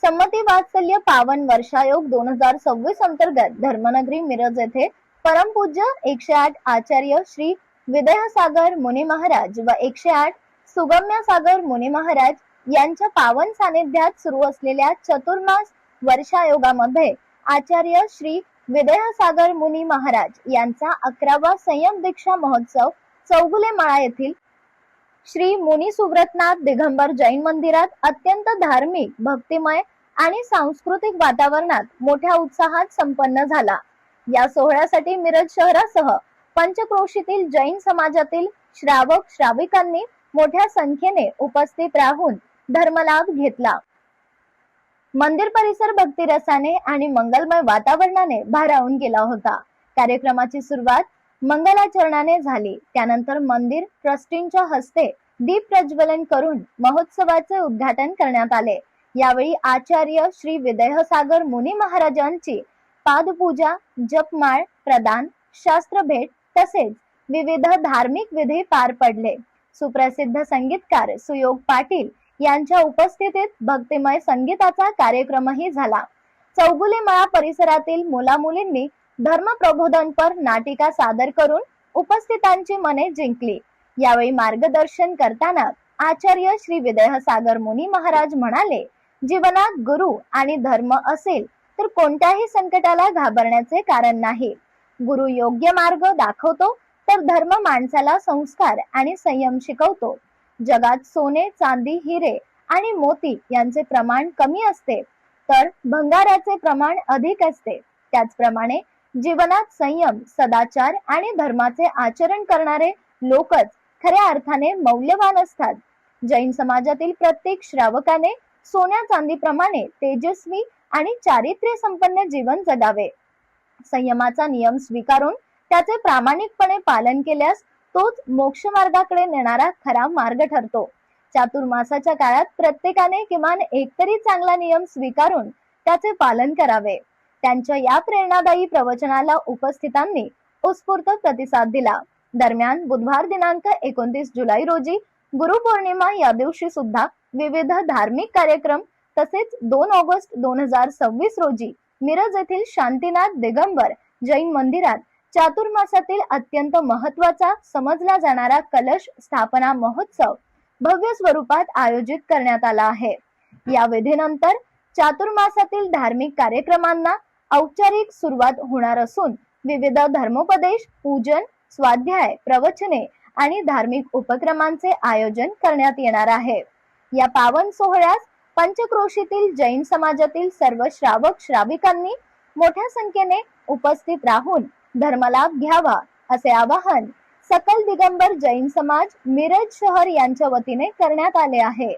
संमती वात्सल्य पावन वर्षायोग 2026 अंतर्गत धर्मनगरी मिरज येथे परमपूज्य 108 आचार्य श्री विदयसागर मुनी महाराज व 108 सुगम्य सागर मुनी महाराज यांच्या पावन सानिध्यात सुरू असलेल्या चतुर्मास वर्षायोगामध्ये आचार्य श्री विदयसागर मुनी महाराज यांचा 11वा संयम दीक्षा महोत्सव चौगुले माळा येथील श्री मुनी सुव्रतनाथ दिगंबर जैन मंदिरात अत्यंत धार्मिक, भक्तिमय आणि सांस्कृतिक वातावरणात मोठ्या उत्साहात संपन्न झाला। या सोहळ्यासाठी मिरज शहरासह पंचक्रोशीतील जैन समाजातील श्रावक श्राविकांनी मोठ्या संख्येने उपस्थित राहून धर्मलाभ घेतला। मंदिर परिसर भक्तिरसाने आणि मंगलमय वातावरणाने भारावून गेला होता। कार्यक्रमाची सुरुवात मंगलाचरणाने झाली। त्यानंतर मंदिर ट्रस्टींच्या हस्ते दीप प्रज्वलन करून महोत्सवाचे उद्घाटन करण्यात आले। यावेळी आचार्य श्री विदयसागर मुनी महाराजांची पादपूजा, जपमाळ प्रदान, शास्त्र भेट तसेच विविध धार्मिक विधी पार पडले। सुप्रसिद्ध संगीतकार सुयोग पाटील यांच्या उपस्थितीत भक्तिमय संगीताचा कार्यक्रमही झाला। चौगुलेमाळा परिसरातील मुलामुलींनी धर्म प्रबोधनपर नाटिका सादर करून उपस्थितांची मने जिंकली। यावेळी मार्गदर्शन करताना आचार्य श्री विदयसागर मुनी महाराज म्हणाले, जीवनात गुरु आणि धर्म असेल तर कोणत्याही संकटाला घाबरण्याचे कारण नाही। गुरु योग्य मार्ग दाखवतो तर धर्म माणसाला संस्कार आणि संयम शिकवतो। जगात सोने, चांदी, हिरे आणि मोती यांचे प्रमाण कमी असते तर भंगाराचे प्रमाण अधिक असते। त्याचप्रमाणे जीवनात संयम, सदाचार आणि धर्माचे आचरण करणारे लोकच खऱ्या अर्थाने मौल्यवान असतात। जैन समाजातील प्रत्येक श्रावकाने सोन्या चांदीप्रमाणे तेजस्वी आणि चारित्र्य संपन्न जीवन जगावे। संयमाचा नियम स्वीकारून त्याचे प्रामाणिकपणे पालन केल्यास तोच मोक्ष मार्गाकडे नेणारा खरा मार्ग ठरतो। चातुर्मासाच्या काळात प्रत्येकाने किमान एकतरी चांगला नियम स्वीकारून त्याचे पालन करावे। त्यांच्या या प्रेरणादायी प्रवचनाला उपस्थितांनी उत्स्फूर्त प्रतिसाद दिला। दरम्यान बुधवार दिनांक 29 जुलै रोजी गुरुपौर्णिमा या दिवशी सुद्धा विविध धार्मिक कार्यक्रम तसेच 2 ऑगस्ट 2026 रोजी मिरज येथील शांतीनाथ दिगंबर जैन मंदिरात चातुर्मासातील अत्यंत महत्त्वाचा समजला जाणारा कलश स्थापना महोत्सव भव्य स्वरूपात आयोजित करण्यात आला आहे। या विधीनंतर चातुर्मासातील धार्मिक कार्यक्रमांना औपचारिक सुरुवात होणार असून विविध धर्मोपदेश, पूजन, स्वाध्याय, प्रवचने आणि धार्मिक उपक्रमांचे आयोजन करण्यात येणार आहे। या पावन सोहळ्यास पंचक्रोशीतील जैन समाजातील सर्व श्रावक श्राविकांनी मोठ्या संख्येने उपस्थित राहून धर्मलाभ घ्यावा असे आवाहन सकल दिगंबर जैन समाज मिरज शहर यांच्या वतीने करण्यात आले आहे।